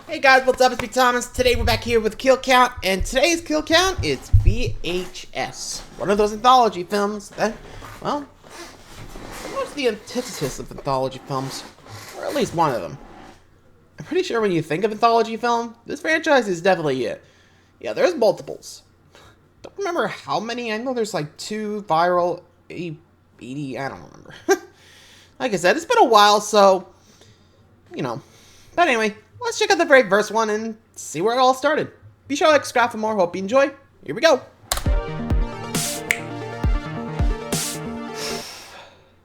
Hey guys, what's up? It's me, Thomas. Today we're back here with Kill Count, and today's Kill Count is VHS. One of those anthology films that, well, what's the antithesis of anthology films? Or at least one of them. I'm pretty sure when you think of anthology film, this franchise is definitely it. Yeah, there's multiples. Don't remember how many. I know there's like 2 viral, 80, I don't remember. Like I said, it's been a while, so, you know. But anyway, let's check out the very first one and see where it all started. Be sure to like, subscribe for more. Hope you enjoy. Here we go.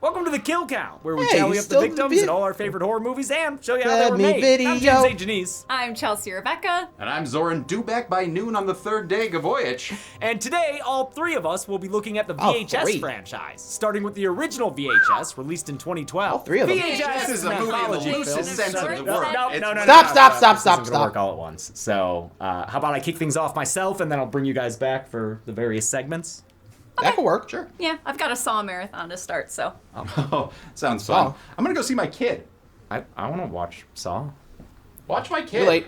Welcome to the Kill Count, where we tally up the victims in all our favorite horror movies and show you how they were made. I'm James A. Janice. I'm Chelsea Rebecca. And I'm Zoran, due back by noon on the 3rd day of voyage. And today, all 3 of us will be looking at the VHS franchise, starting with the original VHS, released in 2012. All 3 of them. VHS is a movie in the loosest sense of the word. Stop. Work all at once. So, how about I kick things off myself, and then I'll bring you guys back for the various segments? Okay. That could work, sure. Yeah, I've got a Saw marathon to start, so. Oh, sounds fun. I'm gonna go see my kid. I want to watch Saw. Watch my kid. Too late.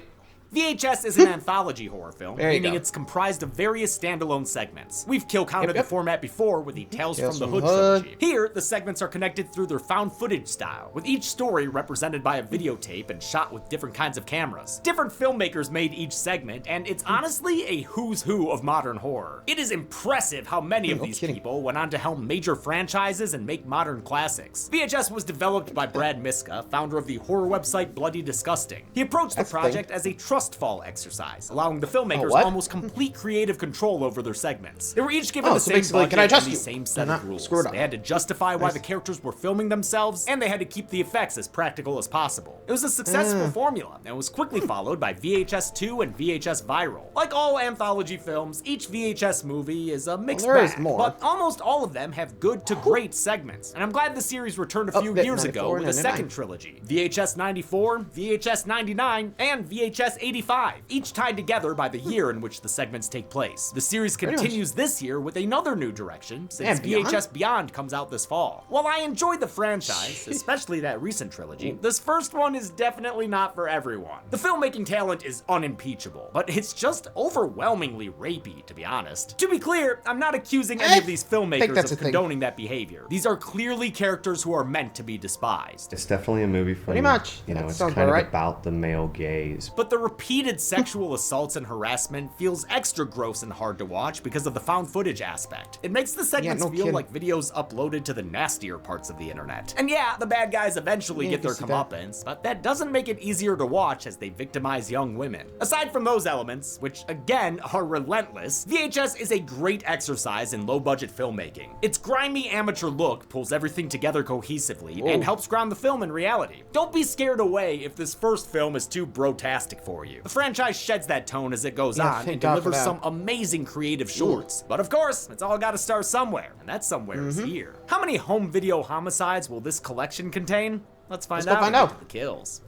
VHS is an anthology horror film, There you meaning go. it's comprised of various standalone segments. We've kill counted Yep. the format before with the Tales Tales from the from Hood the Hood. trilogy. Here, the segments are connected through their found footage style, with each story represented by a videotape and shot with different kinds of cameras. Different filmmakers made each segment, and it's honestly a who's who of modern horror. It is impressive how many of these people went on to helm major franchises and make modern classics. VHS was developed by Brad Miska, founder of the horror website Bloody Disgusting. He approached the project as a trust fall exercise, allowing the filmmakers almost complete creative control over their segments. They were each given the same budget and the same set of rules. They had to justify why the characters were filming themselves, and they had to keep the effects as practical as possible. It was a successful formula, and was quickly followed by VHS 2 and VHS Viral. Like all anthology films, each VHS movie is a mixed bag, but almost all of them have good to great segments. And I'm glad the series returned a few years ago with a second trilogy. VHS 94, VHS 99, and VHS 85, each tied together by the year in which the segments take place. The series continues this year with another new direction, since VHS Beyond comes out this fall. While I enjoyed the franchise, especially that recent trilogy, this first one is definitely not for everyone. The filmmaking talent is unimpeachable, but it's just overwhelmingly rapey, to be honest. To be clear, I'm not accusing any of these filmmakers of condoning that behavior. These are clearly characters who are meant to be despised. It's definitely a movie for Pretty much. You know, That it's sounds kind of right. about the male gaze. But the repeated sexual assaults and harassment feels extra gross and hard to watch because of the found footage aspect. It makes the segments feel like videos uploaded to the nastier parts of the internet. And yeah, the bad guys eventually get their comeuppance, but that doesn't make it easier to watch as they victimize young women. Aside from those elements, which again are relentless, VHS is a great exercise in low-budget filmmaking. Its grimy amateur look pulls everything together cohesively and helps ground the film in reality. Don't be scared away if this first film is too brotastic for you. The franchise sheds that tone as it goes on and delivers some amazing creative shorts. But of course, it's all gotta start somewhere, and that somewhere is here. How many home video homicides will this collection contain? Let's find out. The kills.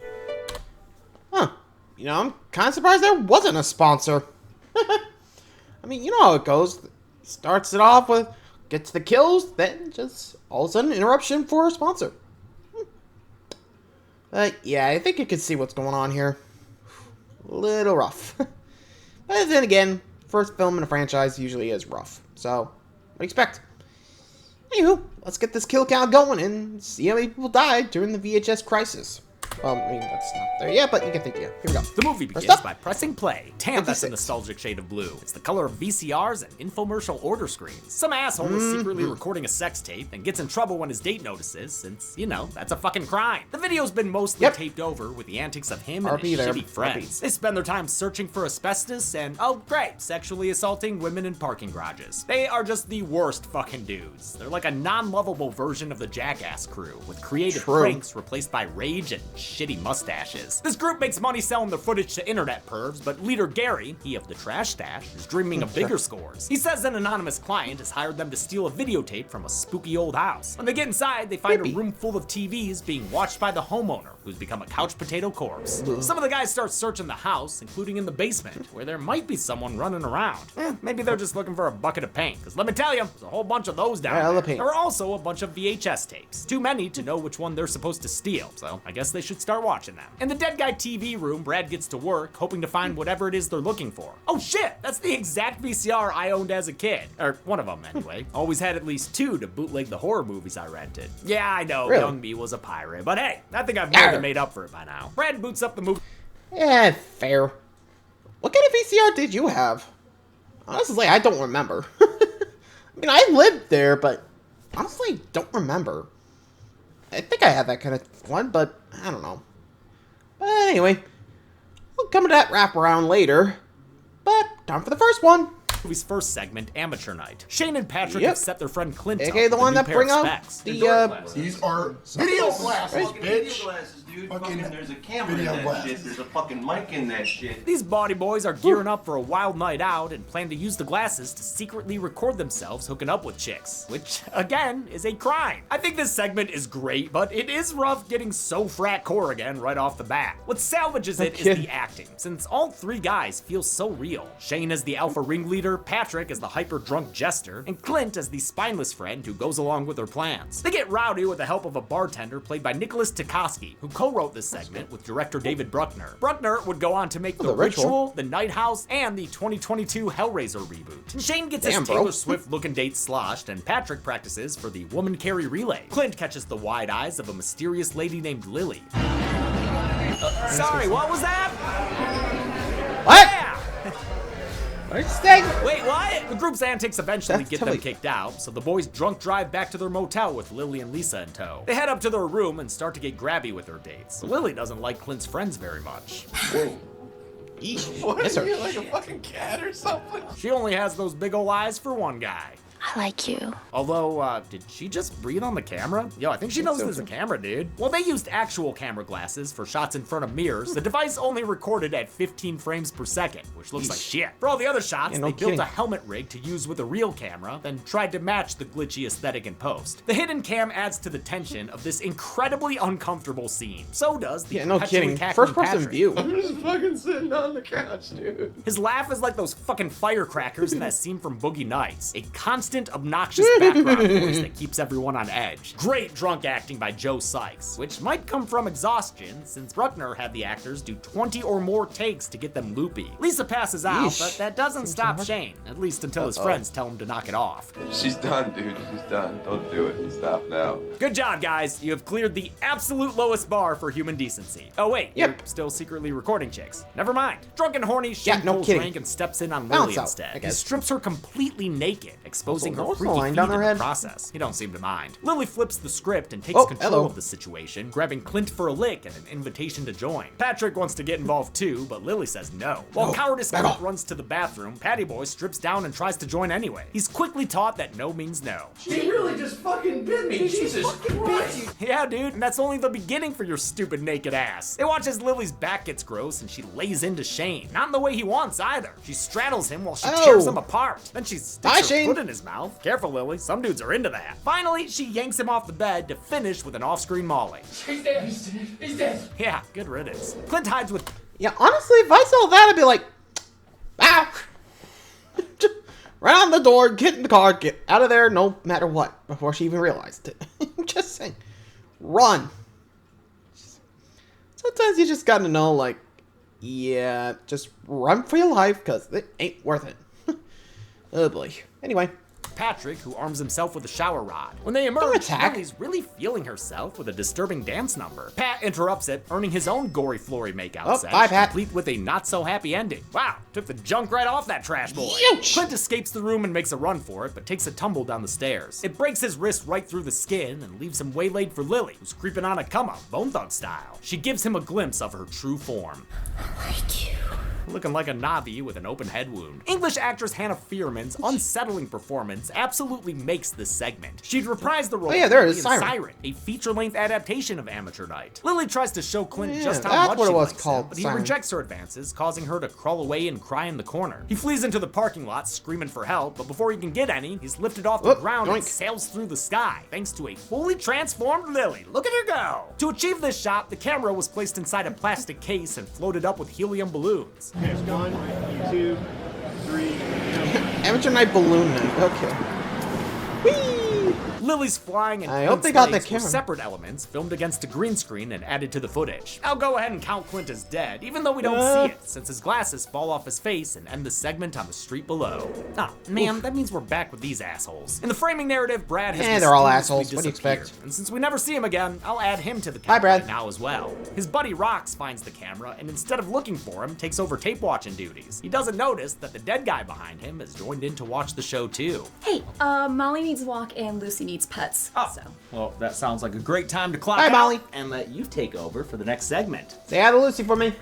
Huh. You know, I'm kind of surprised there wasn't a sponsor. I mean, you know how it goes. Starts it off with, gets the kills, then just all of a sudden interruption for a sponsor. Yeah, I think you can see what's going on here. A little rough. But then again, first film in a franchise usually is rough. So, what do you expect? Anywho, let's get this kill count going and see how many people died during the VHS crisis. I mean, that's not there yet, but you can think, yeah. Here we go. The movie begins by pressing play. Damn, that's a nostalgic shade of blue. It's the color of VCRs and infomercial order screens. Some asshole is secretly recording a sex tape and gets in trouble when his date notices, since, you know, that's a fucking crime. The video's been mostly taped over with the antics of him and his shitty friends. They spend their time searching for asbestos and, oh great, sexually assaulting women in parking garages. They are just the worst fucking dudes. They're like a non-lovable version of the Jackass crew, with creative pranks replaced by rage and shitty mustaches. This group makes money selling their footage to internet pervs, but leader Gary, he of the trash stash, is dreaming of bigger scores. He says an anonymous client has hired them to steal a videotape from a spooky old house. When they get inside, they find a room full of TVs being watched by the homeowner, who's become a couch potato corpse. Some of the guys start searching the house, including in the basement, where there might be someone running around. Maybe they're just looking for a bucket of paint, because let me tell you, there's a whole bunch of those down there. There are also a bunch of VHS tapes. Too many to know which one they're supposed to steal, so I guess they should start watching them. In the Dead Guy TV room, Brad gets to work, hoping to find whatever it is they're looking for. Oh shit, that's the exact VCR I owned as a kid. Or one of them, anyway. Always had at least 2 to bootleg the horror movies I rented. Yeah, I know, Really? young me was a pirate, but hey, I think I've more than made up for it by now. Brad boots up the movie. Yeah, fair. What kind of VCR did you have? Honestly, I don't remember. I mean, I lived there, but honestly, don't remember. I think I had that kind of one, but I don't know. But anyway, we'll come to that wraparound later. But time for the first one. Movie's first segment, Amateur Night. Shane and Patrick Yep. have set their friend Clint up AKA with the a one new that pair bring of out specs. the, These are video glasses, Fucking bitch. video glasses, dude. Fucking There's a camera video in that glasses. shit. There's a fucking mic in that shit. These body boys are gearing up for a wild night out and plan to use the glasses to secretly record themselves hooking up with chicks, which, again, is a crime. I think this segment is great, but it is rough getting so frat core again right off the bat. What salvages it is the acting, since all 3 guys feel so real. Shane as the alpha ringleader, Patrick as the hyper-drunk jester, and Clint as the spineless friend who goes along with their plans. They get rowdy with the help of a bartender played by Nicholas Tikoski, who co-wrote this segment with director David Bruckner. Bruckner would go on to make The Ritual, The Night House, and the 2022 Hellraiser reboot. And Shane gets his Taylor Swift-looking date sloshed, and Patrick practices for the woman carry relay. Clint catches the wide eyes of a mysterious lady named Lily. Sorry, what was that? What? Yeah! What did you say? Wait, what? The group's antics eventually That's get them totally- kicked out, so the boys drunk drive back to their motel with Lily and Lisa in tow. They head up to their room and start to get grabby with their dates. Lily doesn't like Clint's friends very much. Yeesh. What Yes, are sir. you, like a fucking cat or something? She only has those big ol' eyes for one guy. I like you. Although, did she just breathe on the camera? Yo, I think she knows there's a camera, dude. Well, they used actual camera glasses for shots in front of mirrors. The device only recorded at 15 frames per second, which looks like shit. For all the other shots, Yeah, no they built kidding. a helmet rig to use with a real camera, then tried to match the glitchy aesthetic in post. The hidden cam adds to the tension of this incredibly uncomfortable scene. So does the Yeah, no perpetually kidding. cackling First person Patrick. view. I'm just fucking sitting on the couch, dude. His laugh is like those fucking firecrackers in that scene from Boogie Nights. A constant, obnoxious background voice that keeps everyone on edge. Great drunk acting by Joe Sykes, which might come from exhaustion, since Bruckner had the actors do 20 or more takes to get them loopy. Lisa passes out, Yeesh. but that doesn't stop Shane, at least until his friends tell him to knock it off. She's done, dude. She's done. Don't do it. Stop now. Good job, guys. You have cleared the absolute lowest bar for human decency. Oh wait, you're Yep. still secretly recording chicks. Never mind. Drunk and horny, Shane no pulls kidding. rank and steps in on Balance Lily out, instead. I He guess. strips her completely naked, exposing Also, her what's the freaky line feet down in her the head? process. He don't seem to mind. Lily flips the script and takes Oh, control hello. of the situation, grabbing Clint for a lick and an invitation to join. Patrick wants to get involved too, but Lily says no. While cowardice back Clint off. runs to the bathroom, Patty Boy strips down and tries to join anyway. He's quickly taught that no means no. She really just fucking bit me. Jesus Christ. Yeah, dude, and that's only the beginning for your stupid naked ass. They watch as Lily's back gets gross and she lays into Shane. Not in the way he wants either. She straddles him while she tears him apart. Then she sticks Bye, her Shane. foot in his mouth. Careful, Lily. Some dudes are into that. Finally, she yanks him off the bed to finish with an off-screen molly. He's dead. He's dead. He's dead. Yeah, good riddance. Clint hides with Yeah, honestly, if I saw that, I'd be like, ah! Just run out the door, get in the car, get out of there, no matter what, before she even realized it. Just saying. Run. Sometimes you just gotta know, like, yeah, just run for your life, because it ain't worth it. Oh boy. Anyway. Patrick, who arms himself with a shower rod. When they emerge, attack. Lily's really feeling herself with a disturbing dance number. Pat interrupts it, earning his own gory flory makeout Oh, set, bye, Pat. complete with a not-so-happy ending. Wow, took the junk right off that trash boy. Ouch. Clint escapes the room and makes a run for it, but takes a tumble down the stairs. It breaks his wrist right through the skin and leaves him waylaid for Lily, who's creeping on a come-up, Bone Thug style. She gives him a glimpse of her true form. Looking like a Navi with an open head wound. English actress Hannah Fierman's unsettling performance absolutely makes this segment. She'd reprised the role yeah, there of it is, Lily in Siren. Siren, a feature-length adaptation of Amateur Night. Lily tries to show Clint Yeah, just how that's much what she it was likes called, him, but he Siren. rejects her advances, causing her to crawl away and cry in the corner. He flees into the parking lot, screaming for help, but before he can get any, he's lifted off the Whoop, ground and yoink. sails through the sky, thanks to a fully transformed Lily. Look at her go! To achieve this shot, the camera was placed inside a plastic case and floated up with helium balloons. One, 2, 3. Amateur night balloon night. Okay. Whee! Lily's flying and I hope Clint's they got legs that were camera. separate elements filmed against a green screen and added to the footage. I'll go ahead and count Clint as dead, even though we don't see it, since his glasses fall off his face and end the segment on the street below. Ah, man, that means we're back with these assholes. In the framing narrative, Brad has they're all mysteriously assholes. What do you disappeared, expect? and since we never see him again, I'll add him to the Hi, count Brad. right now as well. His buddy Rox finds the camera, and instead of looking for him, takes over tape watching duties. He doesn't notice that the dead guy behind him has joined in to watch the show too. Hey, Molly needs a walk and Lucy needs pets. Oh, So. well, that sounds like a great time to clock Hi, out Molly. and let you take over for the next segment. Say hi to Lucy for me.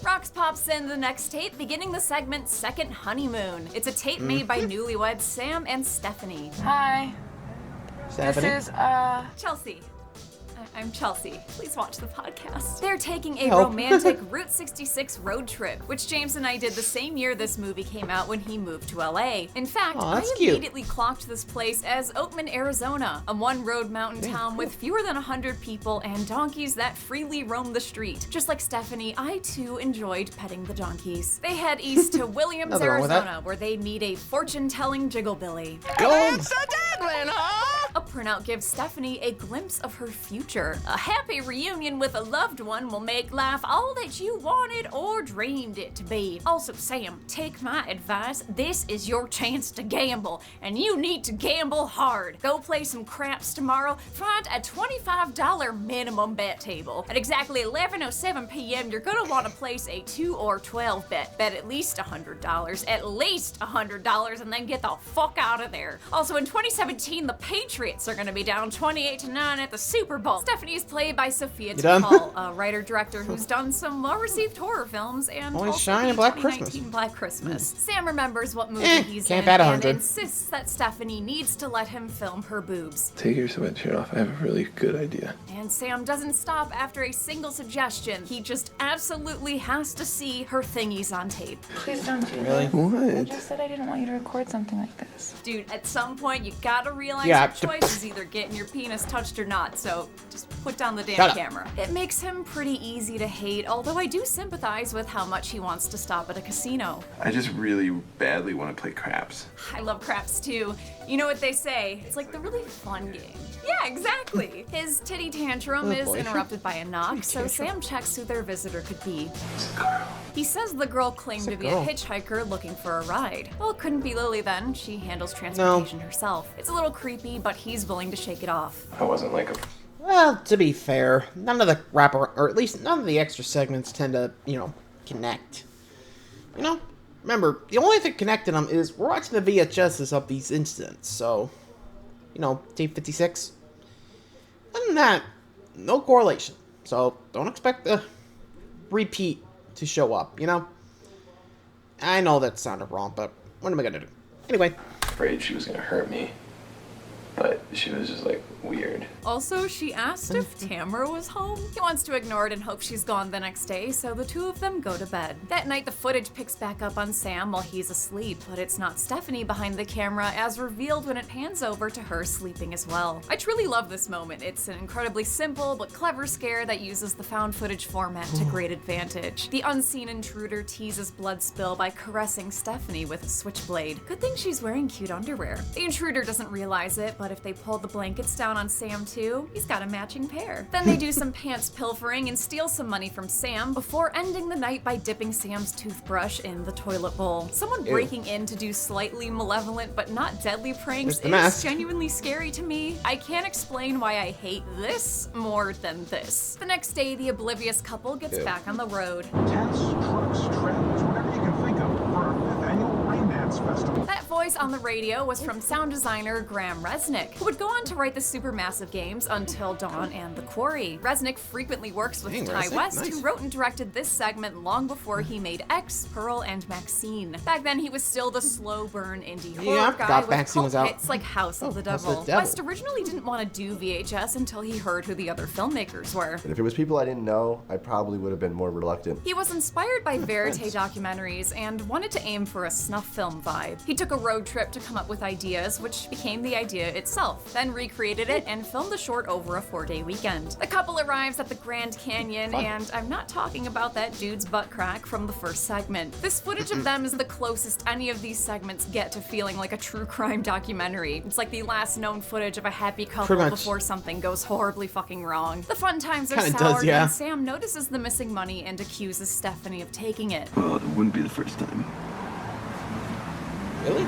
Rox pops in the next tape, beginning the segment Second Honeymoon. It's a tape made by newlyweds Sam and Stephanie. Hi, Stephanie. this is, Chelsea. I'm Chelsea. Please watch the podcast. They're taking a Help. romantic Route 66 road trip, which James and I did the same year this movie came out when he moved to LA. In fact, Aw, I that's cute. immediately clocked this place as Oakman, Arizona, a one-road mountain town with fewer than 100 people and donkeys that freely roam the street. Just like Stephanie, I too enjoyed petting the donkeys. They head east to Williams, Nothing wrong with that. Arizona, where they meet a fortune-telling jigglebilly. Go. A printout gives Stephanie a glimpse of her future. A happy reunion with a loved one will make life all that you wanted or dreamed it to be. Also, Sam, take my advice. This is your chance to gamble, and you need to gamble hard. Go play some craps tomorrow. Find a $25 minimum bet table. At exactly 11:07 p.m., you're gonna want to place a 2 or 12 bet. Bet at least $100, and then get the fuck out of there. Also, in 2017, the Patriots are gonna be down 28-9 at the Super Bowl. Stephanie is played by Sophia done? Tahal, a writer-director who's done some well-received horror films and Always also shine the in Black 2019 Christmas. Black Christmas. Sam remembers what movie he's can't in bat and 100. insists that Stephanie needs to let him film her boobs. Take your sweatshirt off. I have a really good idea. And Sam doesn't stop after a single suggestion. He just absolutely has to see her thingies on tape. please don't do Really? that. I What? just said I didn't want you to record something like this. Dude, at some point you gotta realize Yeah, your choice is either getting your penis touched or not, so just put down the damn Shut up. camera. It makes him pretty easy to hate, although I do sympathize with how much he wants to stop at a casino. I just really badly want to play craps. I love craps too. You know what they say, it's like the really fun game. Yeah, exactly. His titty tantrum is boy. interrupted by a knock, so Sam checks who their visitor could be. He says the girl claimed to be a girl? hitchhiker looking for a ride. Well, it couldn't be Lily then. She handles transportation herself. It's a little creepy, but he's willing to shake it off. I wasn't like a. Well, to be fair, none of the wrapper, or at least none of the extra segments tend to, connect. Remember, the only thing connecting them is we're watching the VHSs of these incidents, so, tape 56. Other than that, no correlation. So, don't expect the repeat to show up, I know that sounded wrong, but what am I gonna do? Anyway. Afraid she was gonna hurt me, but she was just like weird. Also, she asked if Tamara was home. He wants to ignore it and hope she's gone the next day, so the two of them go to bed. That night, the footage picks back up on Sam while he's asleep, but it's not Stephanie behind the camera, as revealed when it pans over to her sleeping as well. I truly love this moment. It's an incredibly simple but clever scare that uses the found footage format to great advantage. The unseen intruder teases blood spill by caressing Stephanie with a switchblade. Good thing she's wearing cute underwear. The intruder doesn't realize it, but if they pull the blankets down on Sam too, he's got a matching pair. Then they do some pants pilfering and steal some money from Sam before ending the night by dipping Sam's toothbrush in the toilet bowl. Someone breaking in to do slightly malevolent but not deadly pranks There's the is mask. genuinely scary to me. I can't explain why I hate this more than this. The next day, the oblivious couple gets back on the road. Tents, trucks, trailers, whatever you can think of for our 5th annual Rain Dance Festival. That voice on the radio was from sound designer Graham Resnick, who would go on to write the supermassive games Until Dawn and The Quarry. Resnick frequently works with Dang, Ty Resnick, West, nice. who wrote and directed this segment long before he made X, Pearl, and Maxine. Back then, he was still the slow burn indie horror I guy forgot with Maxine was cult out. hits like House of the House of Devil. the Devil. West originally didn't want to do VHS until he heard who the other filmmakers were. And if it was people I didn't know, I probably would have been more reluctant. He was inspired by verite documentaries and wanted to aim for a snuff film vibe. He took a road road trip to come up with ideas, which became the idea itself, then recreated it and filmed the short over a 4-day weekend. The couple arrives at the Grand Canyon, and I'm not talking about that dude's butt crack from the first segment. This footage of them is the closest any of these segments get to feeling like a true crime documentary. It's like the last known footage of a happy couple before something goes horribly fucking wrong. The fun times are soured, and Sam notices the missing money and accuses Stephanie of taking it. Well, it wouldn't be the first time. Really?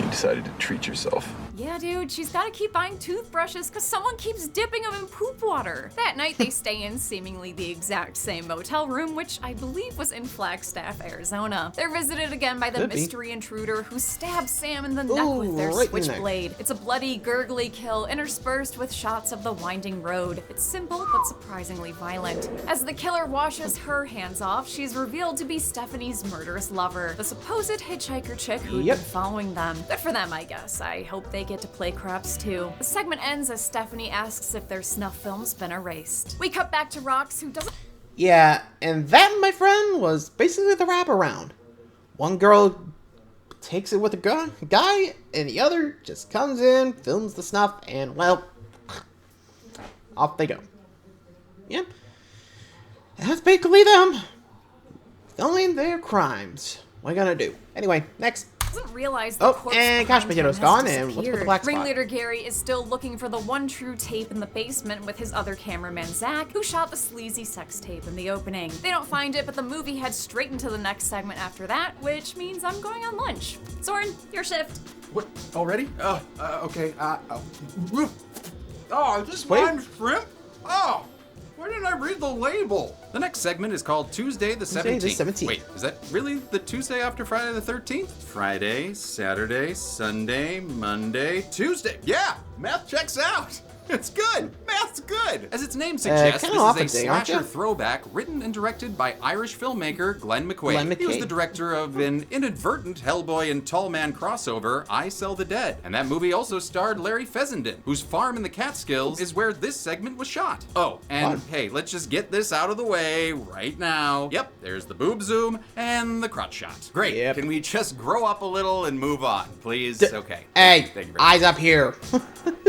You decided to treat yourself. Yeah, dude, she's gotta keep buying toothbrushes because someone keeps dipping them in poop water. That night, they stay in seemingly the exact same motel room, which I believe was in Flagstaff, Arizona. They're visited again by the mystery intruder who stabs Sam in the neck with their switchblade. It's a bloody, gurgly kill interspersed with shots of the winding road. It's simple, but surprisingly violent. As the killer washes her hands off, she's revealed to be Stephanie's murderous lover, the supposed hitchhiker chick who'd been following them. Good for them, I guess. I hope they get to play craps too. The segment ends as Stephanie asks if their snuff film's been erased. We cut back to Rox, who doesn't— Yeah, and that, my friend, was basically the wraparound. One girl takes it with a guy, and the other just comes in, films the snuff, and, well, off they go. Yep. That's basically them filming their crimes. What are you gonna do? Anyway, next. Doesn't realize the corpse and Couch Potato's gone, and what's with the black spot? Ringleader Gary is still looking for the one true tape in the basement with his other cameraman Zach, who shot the sleazy sex tape in the opening. They don't find it, but the movie heads straight into the next segment after that, which means I'm going on lunch. Soren, your shift. What? Already? Okay. Oh, is this lime shrimp? Oh, why didn't I read the label? The next segment is called Tuesday the 17th. Wait, is that really the Tuesday after Friday the 13th? Friday, Saturday, Sunday, Monday, Tuesday. Yeah, math checks out. It's good. Math's good. As its name suggests, this is a slasher throwback written and directed by Irish filmmaker Glenn McQuaid. He was the director of an inadvertent Hellboy and Tall Man crossover, I Sell the Dead. And that movie also starred Larry Fessenden, whose farm in the Catskills is where this segment was shot. Oh, and hey, let's just get this out of the way right now. Yep, there's the boob zoom and the crotch shot. Great. Yep. Can we just grow up a little and move on, please? Okay. Hey, eyes up here.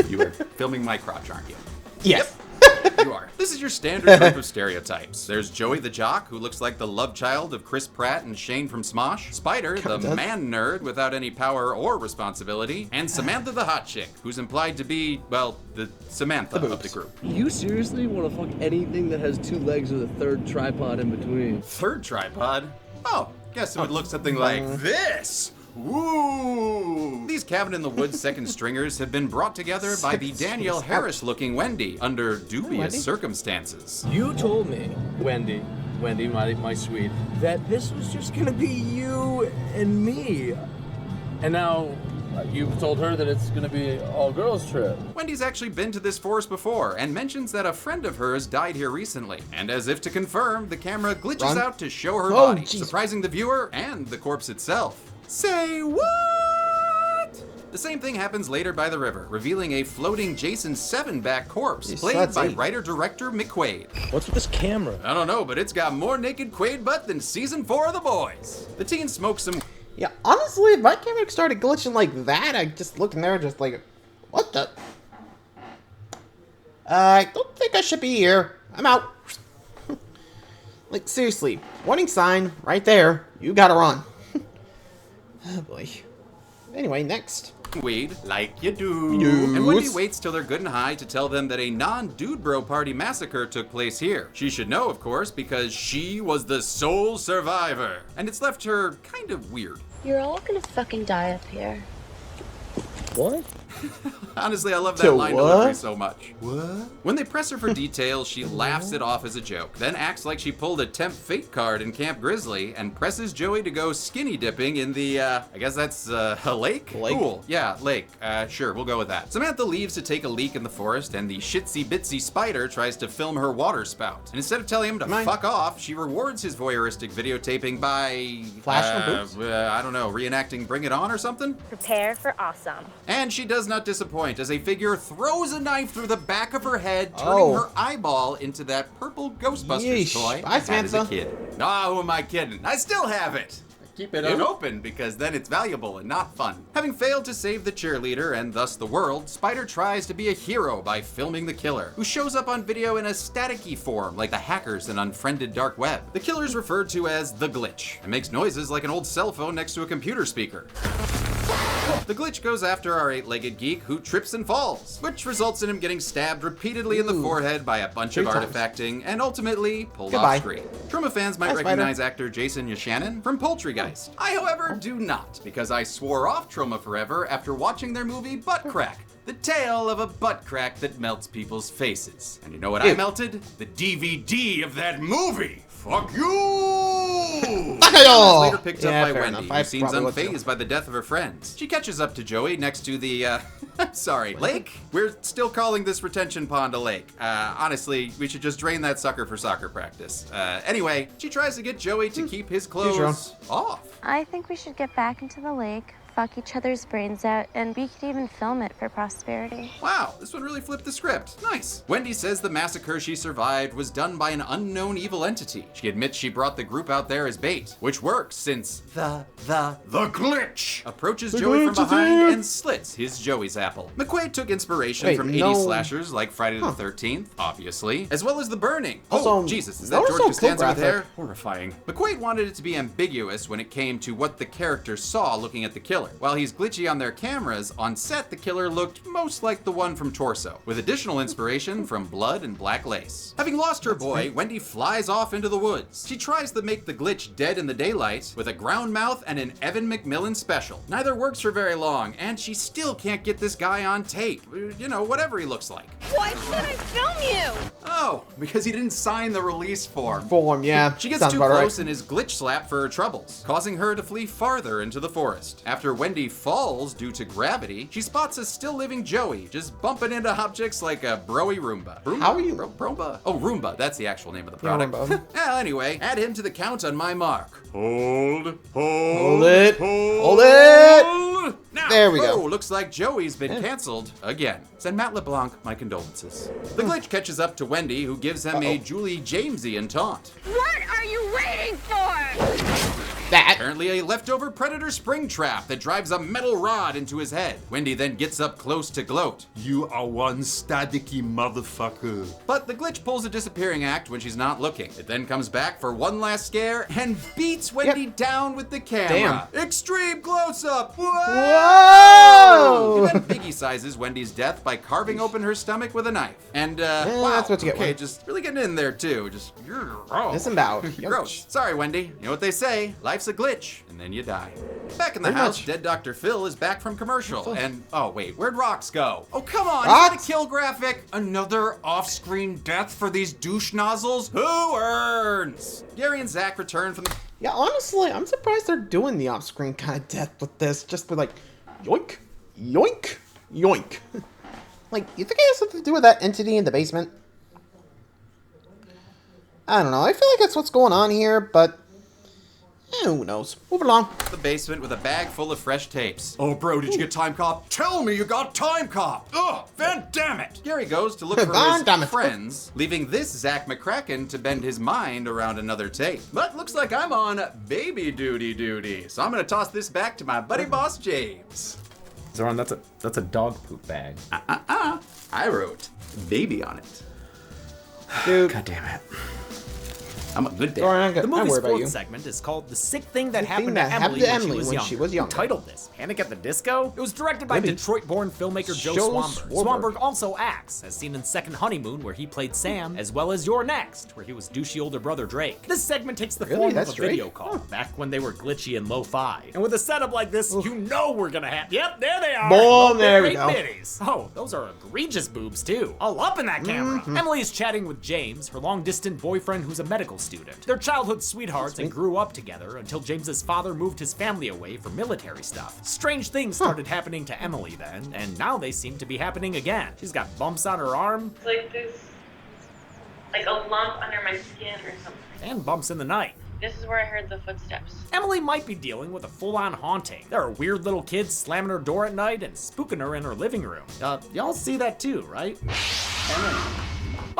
You are filming my crotch, aren't you? Yes. Yep. You are. This is your standard group of stereotypes. There's Joey the jock, who looks like the love child of Chris Pratt and Shane from Smosh. Spider, the man nerd without any power or responsibility. And Samantha the hot chick, who's implied to be, well, the Samantha of the group. You seriously want to fuck anything that has two legs with a third tripod in between? Third tripod? Oh, guess it would look something like this. Ooh! These Cabin in the Woods second stringers have been brought together by the Danielle Harris-looking Wendy under dubious circumstances. You told me, Wendy, my sweet, that this was just gonna be you and me. And now you've told her that it's gonna be an all-girls trip. Wendy's actually been to this forest before and mentions that a friend of hers died here recently. And as if to confirm, the camera glitches out to show her body, surprising the viewer and the corpse itself. Say what? The same thing happens later by the river, revealing a floating Jason 7-back corpse, played by writer-director McQuaid. What's with this camera? I don't know, but it's got more naked Quaid butt than season 4 of The Boys. The teen smokes some... Yeah, honestly, if my camera started glitching like that, I just looked in there just like, what the? I don't think I should be here. I'm out. Like, seriously, warning sign right there. You gotta run. Oh boy. Anyway, next. Weed, like you do. And Wendy waits till they're good and high to tell them that a non-dude bro party massacre took place here. She should know, of course, because she was the sole survivor. And it's left her kind of weird. You're all gonna fucking die up here. What? Honestly, I love that line delivery so much. What? When they press her for details, she laughs it off as a joke, then acts like she pulled a temp fate card in Camp Grizzly and presses Joey to go skinny dipping in the, I guess that's a lake? Cool. Yeah, lake. Sure, we'll go with that. Samantha leaves to take a leak in the forest, and the shitsy bitsy spider tries to film her water spout. And instead of telling him to fuck off, she rewards his voyeuristic videotaping by... flashing her boobs? I don't know, reenacting Bring It On or something? Prepare for awesome. And she does not disappoint as a figure throws a knife through the back of her head, turning her eyeball into that purple Ghostbusters toy I had as a kid. Oh, who am I kidding? I still have it. keep it unopened because then it's valuable and not fun. Having failed to save the cheerleader and thus the world, Spider tries to be a hero by filming the killer, who shows up on video in a staticky form like the hackers in Unfriended Dark Web. The killer is referred to as the Glitch and makes noises like an old cell phone next to a computer speaker. The Glitch goes after our 8-legged geek who trips and falls, which results in him getting stabbed repeatedly in the forehead by a bunch of artifacting and ultimately pulled off screen. Troma fans might recognize actor Jason Yashanin from Poultrygeist. I, however, do not, because I swore off Troma forever after watching their movie Butt Crack, the tale of a butt crack that melts people's faces. And you know what I melted? The DVD of that movie! Fuck you! Later picked up by Wendy, who seems unfazed by the death of her friends. She catches up to Joey next to the, lake? We're still calling this retention pond a lake. Honestly, we should just drain that sucker for soccer practice. Anyway, she tries to get Joey to keep his clothes off. I think we should get back into the lake, fuck each other's brains out, and we could even film it for posterity. Wow, this one really flipped the script. Nice. Wendy says the massacre she survived was done by an unknown evil entity. She admits she brought the group out there as bait, which works since the Glitch approaches Joey from behind and slits his Joey's apple. McQuaid took inspiration from 80s slashers like Friday the 13th, obviously, as well as The Burning. Oh, Jesus, is that George Costanza with hair? Horrifying. McQuaid wanted it to be ambiguous when it came to what the character saw looking at the killer. While he's glitchy on their cameras, on set the killer looked most like the one from Torso, with additional inspiration from Blood and Black Lace. Having lost her boy, Wendy flies off into the woods. She tries to make the Glitch dead in the daylight with a ground mouth and an Evan McMillan special. Neither works for very long, and she still can't get this guy on tape. You know, whatever he looks like. Why should I film you? Oh, because he didn't sign the release form. Yeah. She gets too close in his glitch slap for her troubles, causing her to flee farther into the forest. After Wendy falls due to gravity, she spots a still living Joey just bumping into objects like a broy Roomba. How are you? Roomba? Oh, Roomba. That's the actual name of the product. Well, anyway, add him to the count on my mark. Hold it. Now, there we go. Looks like Joey's been canceled again. Send Matt LeBlanc my condolences. The Glitch catches up to Wendy, who gives him a Julie Jamesian taunt. What are you waiting for? Apparently a leftover predator spring trap that drives a metal rod into his head. Wendy then gets up close to gloat. You are one staticky motherfucker. But the Glitch pulls a disappearing act when she's not looking. It then comes back for one last scare and beats Wendy down with the camera. Extreme close-up. Whoa! He then Biggie sizes Wendy's death by carving open her stomach with a knife. And wow, that's what you get. Okay, just really getting in there too. Just listen about. Gross. Sorry, Wendy. You know what they say? Life's a glitch, and then you die. Back in the house, dead Dr. Phil is back from commercial, and oh wait, where'd Rox go? Oh come on, is that a kill graphic? Another off-screen death for these douche nozzles? Who earns? Gary and Zach return from the... Yeah, honestly, I'm surprised they're doing the off-screen kind of death with this. Just with like, yoink, yoink, yoink. Like, you think it has something to do with that entity in the basement? I don't know. I feel like that's what's going on here, but who knows? Move along. The basement with a bag full of fresh tapes. Oh, bro, did you get Time Cop? Tell me you got Time Cop! Ugh, Van Dammit! Gary goes to look for his friends, leaving this Zach McCracken to bend his mind around another tape. But looks like I'm on baby duty, so I'm gonna toss this back to my buddy boss James. Zoran, that's a dog poop bag. I wrote baby on it. Dude. God damn it. I'm a good dad. The movie's fourth segment is called The Sick Thing That Happened to Emily When She Was Young. Who titled this Panic at the Disco? It was directed by Detroit-born filmmaker Joe Swanberg. Swanberg also acts, as seen in Second Honeymoon, where he played Sam, as well as You're Next, where he was douchey older brother Drake. This segment takes the form of a video call, back when they were glitchy and lo-fi. And with a setup like this, you know we're gonna have... Yep, there they are! Boom, there we go. Bitties. Oh, those are egregious boobs, too. All up in that camera. Emily is chatting with James, her long-distant boyfriend who's a medical student. They're childhood sweethearts and grew up together until James's father moved his family away for military stuff. Strange things started happening to Emily then, and now they seem to be happening again. She's got bumps on her arm. It's like this, like a lump under my skin or something. And bumps in the night. This is where I heard the footsteps. Emily might be dealing with a full-on haunting. There are weird little kids slamming her door at night and spooking her in her living room. Y'all see that too, right?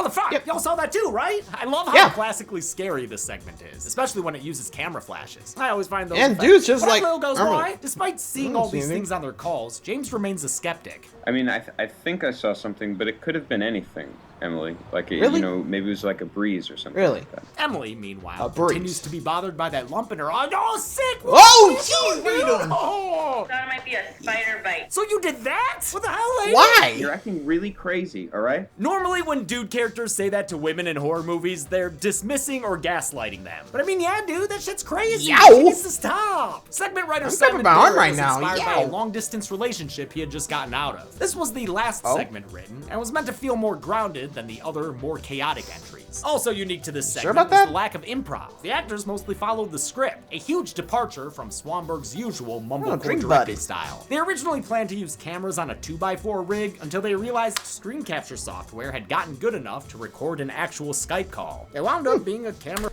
Motherfucker, Yep. y'all saw that too, right? I love how classically scary this segment is, especially when it uses camera flashes. I always find those And effects. dude's just But like, as Lil goes I'm by, really- despite seeing all these things on their calls, James remains a skeptic. I mean, I think I saw something, but it could have been anything, Emily. Like, Really? you know, maybe it was like a breeze or something. Really? Like that. Emily, meanwhile, A breeze. continues to be bothered by that lump in her eye. Oh, sick! Oh, jeez, wait a minute. Oh. Thought it might be a spider bite. So you did that? What the hell, lady? Why? You're acting really crazy, all right? Normally, when dude characters say that to women in horror movies, they're dismissing or gaslighting them. But I mean, yeah, dude, that shit's crazy. Yow. She needs to stop. Segment writer I'm Simon grabbing my arm Barrett right was now. inspired by a Yow. long-distance relationship he had just gotten out of. This was the last Oh. segment written, and was meant to feel more grounded than the other, more chaotic entries. Also unique to this Sure segment about was that? the lack of improv. The actors mostly followed the script, a huge departure from Swanberg's usual mumblecore drink directing buddy. style. They originally planned to use cameras on a 2x4 rig until they realized screen capture software had gotten good enough to record an actual Skype call. It wound up being a camera.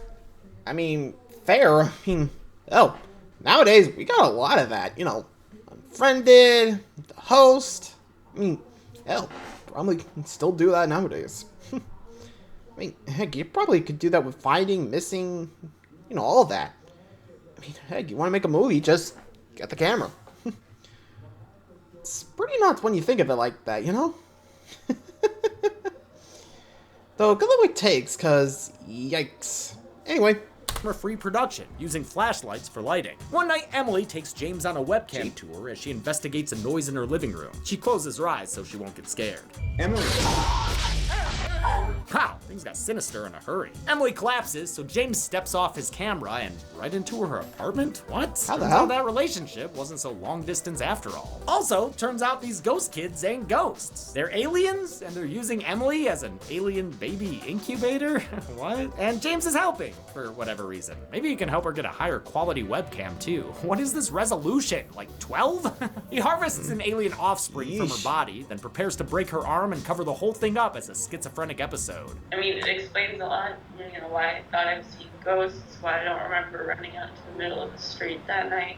I mean, fair. I mean, oh, nowadays we got a lot of that. You know, Unfriended, the host. I mean, hell, probably can still do that nowadays. I mean, heck, you probably could do that with finding, missing, you know, all of that. I mean, heck, you want to make a movie, just get the camera. It's pretty nuts when you think of it like that, you know? Though, good luck with takes, cause yikes. Anyway. Free production, using flashlights for lighting. One night, Emily takes James on a webcam tour as she investigates a noise in her living room. She closes her eyes so she won't get scared. Emily. Wow, things got sinister in a hurry. Emily collapses, so James steps off his camera and right into her apartment? What? How the Turns hell? out that relationship wasn't so long distance after all. Also, turns out these ghost kids ain't ghosts. They're aliens, and they're using Emily as an alien baby incubator? What? And James is helping, for whatever reason. Maybe you can help her get a higher quality webcam too. What is this resolution? Like 12? He harvests an alien offspring from her Yeesh. body, then prepares to break her arm and cover the whole thing up as a schizophrenic episode. I mean, it explains a lot, you know, why I thought I've seen ghosts, why I don't remember running out to the middle of the street that night.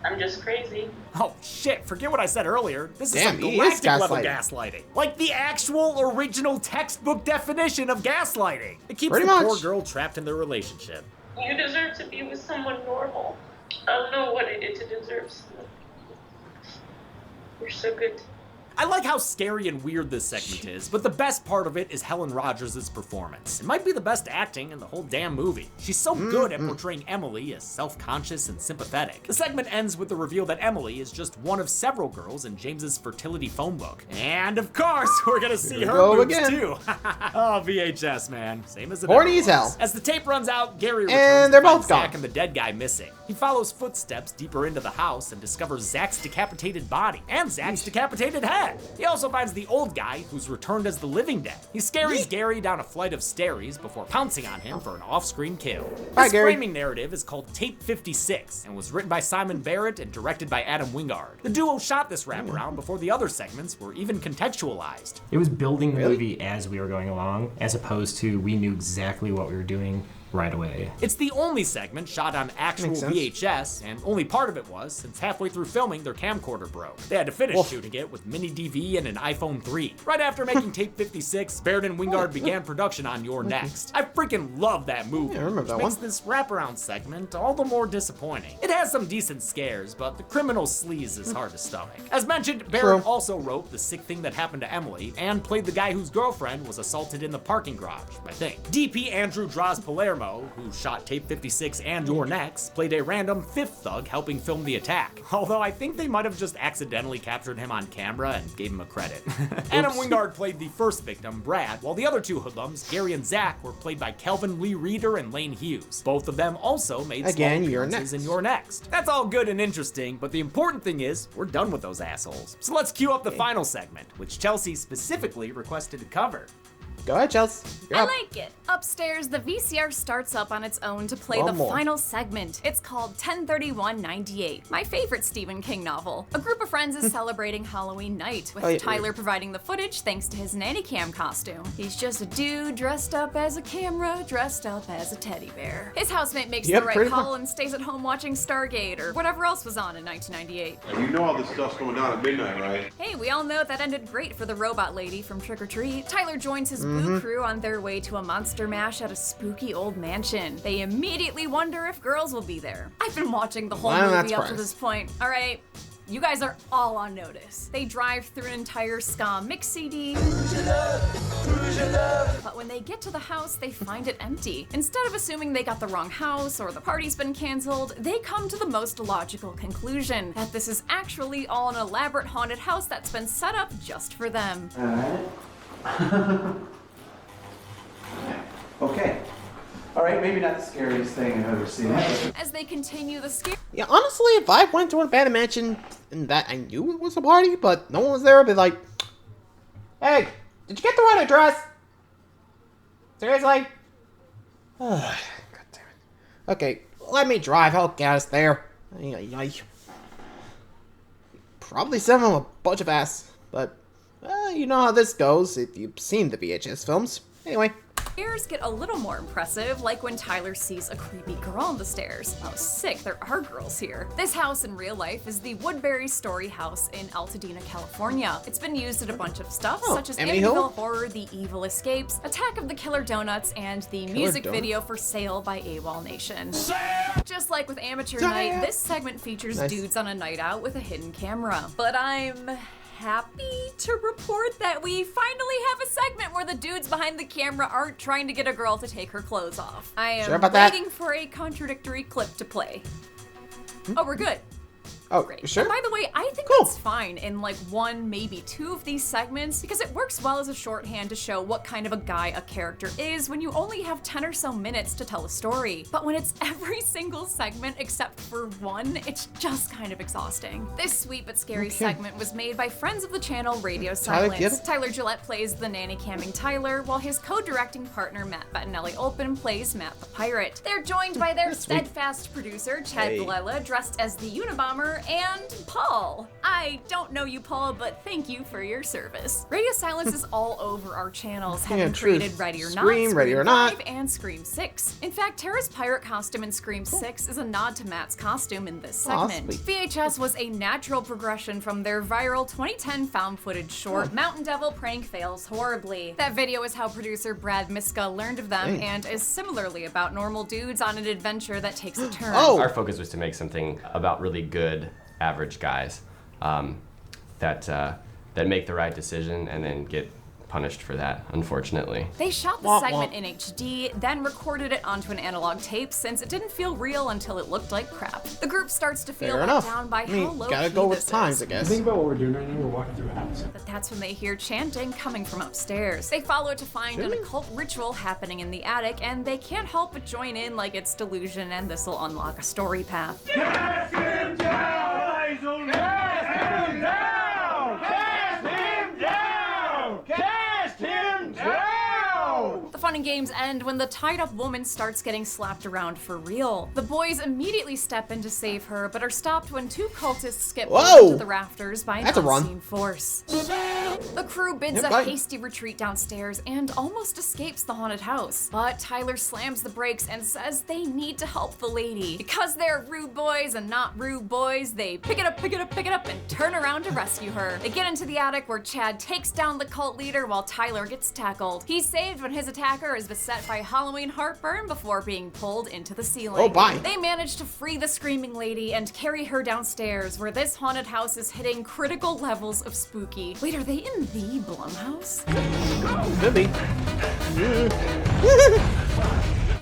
I'm just crazy. Oh shit, forget what I said earlier. This Damn, is he some is galactic level gaslighting. gaslighting. Like the actual original textbook definition of gaslighting. It keeps Pretty the poor much. girl trapped in their relationship. You deserve to be with someone normal. I don't know what I did to deserve someone. You're so good. I like how scary and weird this segment is, but the best part of it is Helen Rogers' performance. It might be the best acting in the whole damn movie. She's so good at portraying Emily as self-conscious and sympathetic. The segment ends with the reveal that Emily is just one of several girls in James's fertility phone book. And of course, we're gonna see Here we her go boobs again. too. Oh, VHS, man. Same as it Horny ever as hell. was. As the tape runs out, Gary returns And they're to find both Zach gone. and the dead guy missing. He follows footsteps deeper into the house and discovers Zach's decapitated body and Zach's decapitated head. He also finds the old guy who's returned as the living dead. He scares Gary down a flight of stairs before pouncing on him for an off-screen kill. Bye, This Gary. framing narrative is called Tape 56 and was written by Simon Barrett and directed by Adam Wingard. The duo shot this wraparound before the other segments were even contextualized. It was building the movie as we were going along, as opposed to we knew exactly what we were doing right away. It's the only segment shot on actual Makes sense. VHS, and only part of it was, since halfway through filming, their camcorder broke. They had to finish shooting it with mini DV and an iPhone 3. Right after making Tape 56, Barrett and Wingard began production on You're Next. I freaking love that movie. Yeah, I remember that which makes one. this wraparound segment all the more disappointing. It has some decent scares, but the criminal sleaze is hard to stomach. As mentioned, Barrett also wrote The Sick Thing That Happened to Emily, and played the guy whose girlfriend was assaulted in the parking garage, I think. DP Andrew Draws Palermo, who shot Tape 56 and You're Next, played a random fifth thug helping film the attack. Although I think they might have just accidentally captured him on camera and gave him a credit. Adam Wingard played the first victim, Brad, while the other two hoodlums, Gary and Zach, were played by Kelvin Lee Reeder and Lane Hughes. Both of them also made Again, small You're appearances Next. in You're Next. That's all good and interesting, but the important thing is, we're done with those assholes. So let's cue up the final segment, which Chelsea specifically requested to cover. Go ahead, Chelsea. You're I up. like it. Upstairs, the VCR starts up on its own to play One the more. final segment. It's called 103198, my favorite Stephen King novel. A group of friends is celebrating Halloween night, with Oh, yeah. Tyler providing the footage thanks to his nanny cam costume. He's just a dude dressed up as a camera, dressed up as a teddy bear. His housemate makes Yep, the right pretty call much. and stays at home watching Stargate or whatever else was on in 1998. You know all this stuff's going down at midnight, right? Hey, we all know that ended great for the robot lady from Trick or Treat. Tyler joins his Boo crew on their way to a monster mash at a spooky old mansion. They immediately wonder if girls will be there. I've been watching the whole movie up to this point. All right, you guys are all on notice. They drive through an entire ska mix CD. But when they get to the house, they find it empty. Instead of assuming they got the wrong house or the party's been canceled, they come to the most logical conclusion, that this is actually all an elaborate haunted house that's been set up just for them. Okay. All right, maybe not the scariest thing I've ever seen. As they continue the scare. Yeah, honestly, if I went to an abandoned mansion and that I knew it was a party, but no one was there, I'd be like, hey, did you get the right address? Seriously? God damn it. Okay, let me drive. I'll get us there. Probably send them a bunch of ass, but you know how this goes if you've seen the VHS films. Anyway. Scares get a little more impressive, like when Tyler sees a creepy girl on the stairs. Oh, sick, there are girls here. This house in real life is the Woodbury Story House in Altadena, California. It's been used in a bunch of stuff, such as Amityville Horror, The Evil Escapes, Attack of the Killer Donuts, and the music video for Sale by AWOL Nation. Just like with Amateur Night, this segment features dudes on a night out with a hidden camera. But I'm happy to report that we finally have a segment where the dudes behind the camera aren't trying to get a girl to take her clothes off. I am waiting for a contradictory clip to play. Oh, we're good. Oh, great. Sure. And by the way, I think that's fine in like one, maybe two of these segments, because it works well as a shorthand to show what kind of a guy a character is when you only have 10 or so minutes to tell a story. But when it's every single segment except for one, it's just kind of exhausting. This sweet but scary segment was made by friends of the channel Radio Silence. Tyler Gillette plays the nanny camming Tyler, while his co-directing partner Matt Bettinelli-Olpin plays Matt the Pirate. They're joined by their steadfast producer Chad Blella, dressed as the Unabomber, and Paul. I don't know you, Paul, but thank you for your service. Radio Silence is all over our channels, having created Ready or Not, Scream Ready or Not, and Scream 6. In fact, Tara's pirate costume in Scream 6 is a nod to Matt's costume in this segment. VHS was a natural progression from their viral 2010 found footage short, Mountain Devil Prank Fails Horribly. That video is how producer Brad Miska learned of them and is similarly about normal dudes on an adventure that takes a turn. Our focus was to make something about really good average guys that make the right decision and then get punished for that, unfortunately. They shot the segment in HD, then recorded it onto an analog tape since it didn't feel real until it looked like crap. The group starts to feel let down by how low gotta go with times, I guess. Think about what we're doing right now. We're walking through a house. But that's when they hear chanting coming from upstairs. They follow it to find an occult ritual happening in the attic, and they can't help but join in like it's delusion, and this will unlock a story path. Cast him down! Cast him down! Cast him down! Cast him down! The fun and games end when the tied-up woman starts getting slapped around for real. The boys immediately step in to save her, but are stopped when two cultists get pulled into the rafters by an unseen force. The crew bids a hasty retreat downstairs and almost escapes the haunted house. But Tyler slams the brakes and says they need to help the lady. Because they're rude boys and not rude boys, they pick it up, and turn around to rescue her. They get into the attic where Chad takes down the cult leader while Tyler gets tackled. He's saved when his attacker is beset by Halloween heartburn before being pulled into the ceiling. They manage to free the screaming lady and carry her downstairs, where this haunted house is hitting critical levels of spooky. Wait, are they in the Blumhouse? Could be.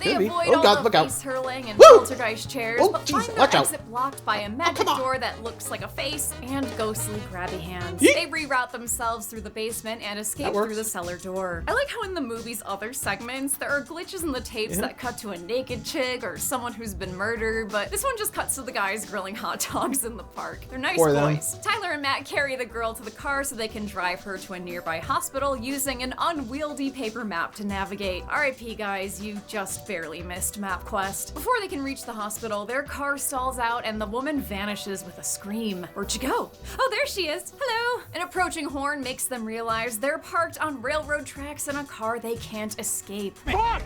They avoid all the face hurling and poltergeist chairs, but find their exit blocked by a magic door that looks like a face and ghostly grabby hands. They reroute themselves through the basement and escape through the cellar door. I like how in the movie's other segments, there are glitches in the tapes that cut to a naked chick or someone who's been murdered, but this one just cuts to the guys grilling hot dogs in the park. They're nice boys. Tyler and Matt carry the girl to the car so they can drive her to a nearby hospital using an unwieldy paper map to navigate. RIP guys, you just barely missed MapQuest. Before they can reach the hospital, their car stalls out and the woman vanishes with a scream. Where'd you go? Oh, there she is. Hello. An approaching horn makes them realize they're parked on railroad tracks in a car they can't escape. Fuck!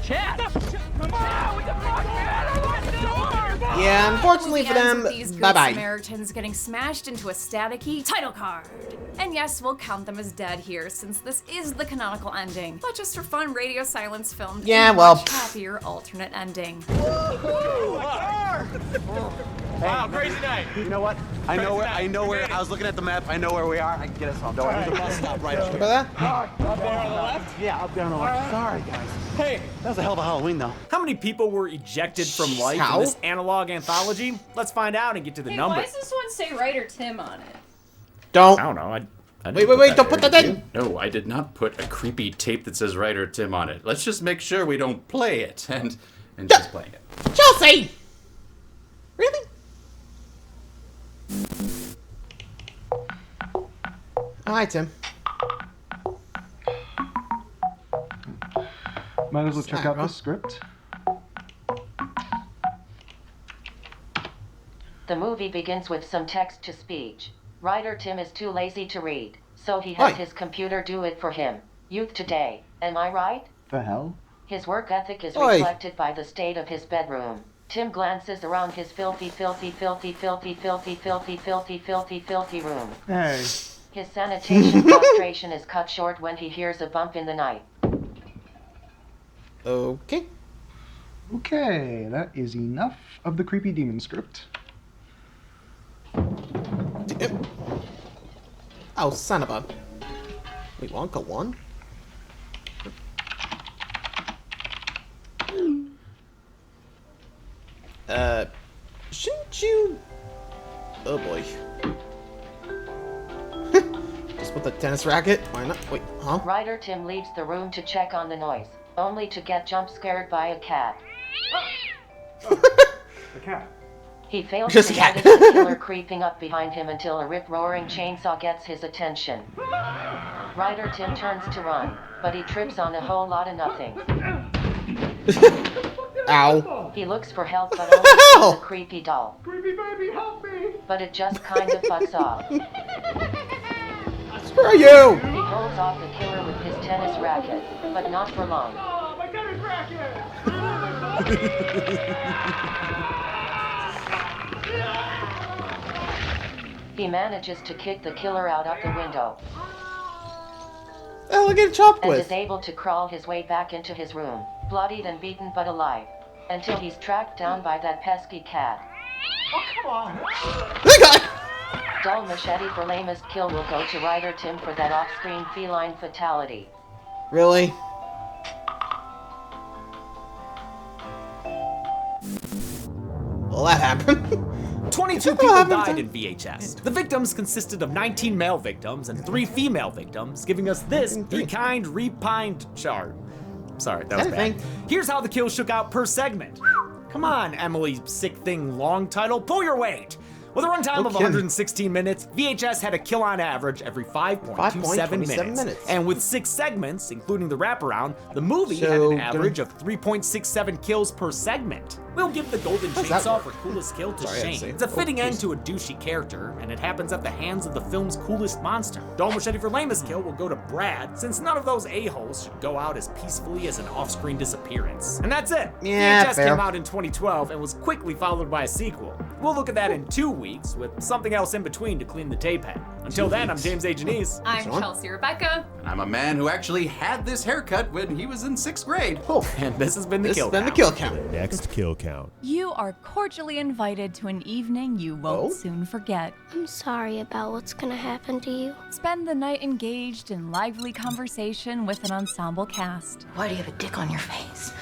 Chad! Come on! What the fuck, man? I want the door! Yeah, unfortunately for them, These good bye-bye. Samaritans getting smashed into a staticky title card. And yes, we'll count them as dead here, since this is the canonical ending. But just for fun, radio silence filmed Yeah, a well, much happier alternate ending. Wow, crazy night. You know what? I know where. I was looking at the map. I know where we are. I can get us home. Don't worry. There's a bus stop right up here. that? Up there on the left? Yeah, up there on the left. Sorry, guys. Hey, that was a hell of a Halloween, though. How many people were ejected from life How? in this analog anthology? Let's find out and get to the numbers. Why does this one say writer Tim on it? Don't. I don't know. I Wait, don't put that in. No, I did not put a creepy tape that says writer Tim on it. Let's just make sure we don't play it. And she's playing it. Chelsea! Really? Oh, hi, Tim. Might as well check out the script. The movie begins with some text-to-speech. Writer Tim is too lazy to read, so he has his computer do it for him. Youth today, am I right? The hell? His work ethic is reflected by the state of his bedroom. Tim glances around his filthy room. Hey. His sanitation frustration is cut short when he hears a bump in the night. Okay. Okay, that is enough of the creepy demon script. Oh, son of a... Wait, Wonka won? Shouldn't you... Oh boy. Just with the tennis racket? Why not? Wait, huh? Writer Tim leaves the room to check on the noise, only to get jump scared by a cat. The cat. He fails Just to a cat. notice the killer creeping up behind him until a rip-roaring chainsaw gets his attention. Writer Tim turns to run, but he trips on a whole lot of nothing. Ow. He looks for help, but only sees a creepy doll. Creepy baby, help me! But it just kind of fucks off. Screw you! He holds off the killer with his tennis racket, but not for long. Oh, my tennis racket! He manages to kick the killer out of the window. Oh, look at chopped and with. is able to crawl his way back into his room, bloodied and beaten but alive, until he's tracked down by that pesky cat. Oh, come on! Dull machete for lamest kill will go to Writer Tim for that off-screen feline fatality. Really? Well, that happened. 22 people died in VHS. The victims consisted of 19 male victims and 3 female victims, giving us this be-kind, repined chart. Sorry, that was bad. Here's how the kills shook out per segment. Come on, Emily, sick thing long title, pull your weight. With a runtime of 116 minutes, VHS had a kill on average every 5.27 minutes. And with 6 segments, including the wraparound, the movie had an average of 3.67 kills per segment. We'll give the Golden Chainsaw for coolest kill to Shane. It's a fitting end to a douchey character, and it happens at the hands of the film's coolest monster. Dull Machete for lamest kill will go to Brad, since none of those a-holes should go out as peacefully as an off-screen disappearance. And that's it. Yeah, VHS came out in 2012 and was quickly followed by a sequel. We'll look at that in 2 weeks, with something else in between to clean the tape head. Until then, I'm James A. Janice. I'm Chelsea Rebecca. And I'm a man who actually had this haircut when he was in 6th grade. Oh. And this has been the Kill Count. The Kill Count. Next Kill Count. You are cordially invited to an evening you won't soon forget. I'm sorry about what's gonna happen to you. Spend the night engaged in lively conversation with an ensemble cast. Why do you have a dick on your face?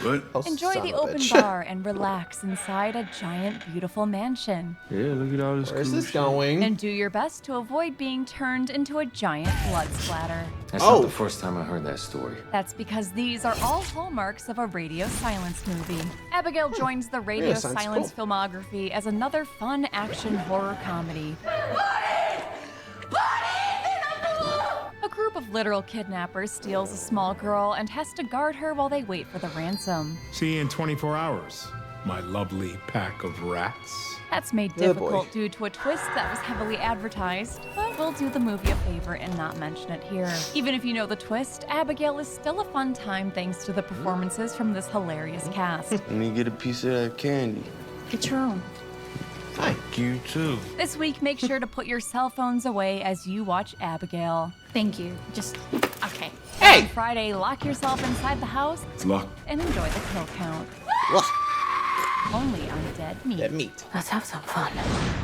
What? Enjoy the open bar and relax inside a giant, beautiful mansion. Yeah, look at all this. Where's this going? And do your best to avoid being turned into a giant blood splatter. That's not the first time I heard that story. That's because these are all hallmarks of a radio silence movie. Abigail joins the radio silence filmography as another fun action horror comedy. A group of literal kidnappers steals a small girl and has to guard her while they wait for the ransom. See you in 24 hours, my lovely pack of rats. That's made difficult due to a twist that was heavily advertised, but we'll do the movie a favor and not mention it here. Even if you know the twist, Abigail is still a fun time thanks to the performances from this hilarious cast. Let me get a piece of that candy. Get your own. Hi. You too. This week, make sure to put your cell phones away as you watch Abigail. Thank you. Just, okay. Hey! On Friday, lock yourself inside the house It's locked. and enjoy the kill count. Only on Dead Meat. Dead Meat. Let's have some fun.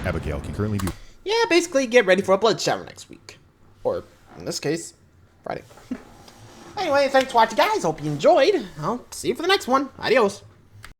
Abigail can currently be. Yeah, basically get ready for a blood shower next week. Or, in this case, Friday. Anyway, thanks for watching, guys. Hope you enjoyed. I'll see you for the next one. Adios.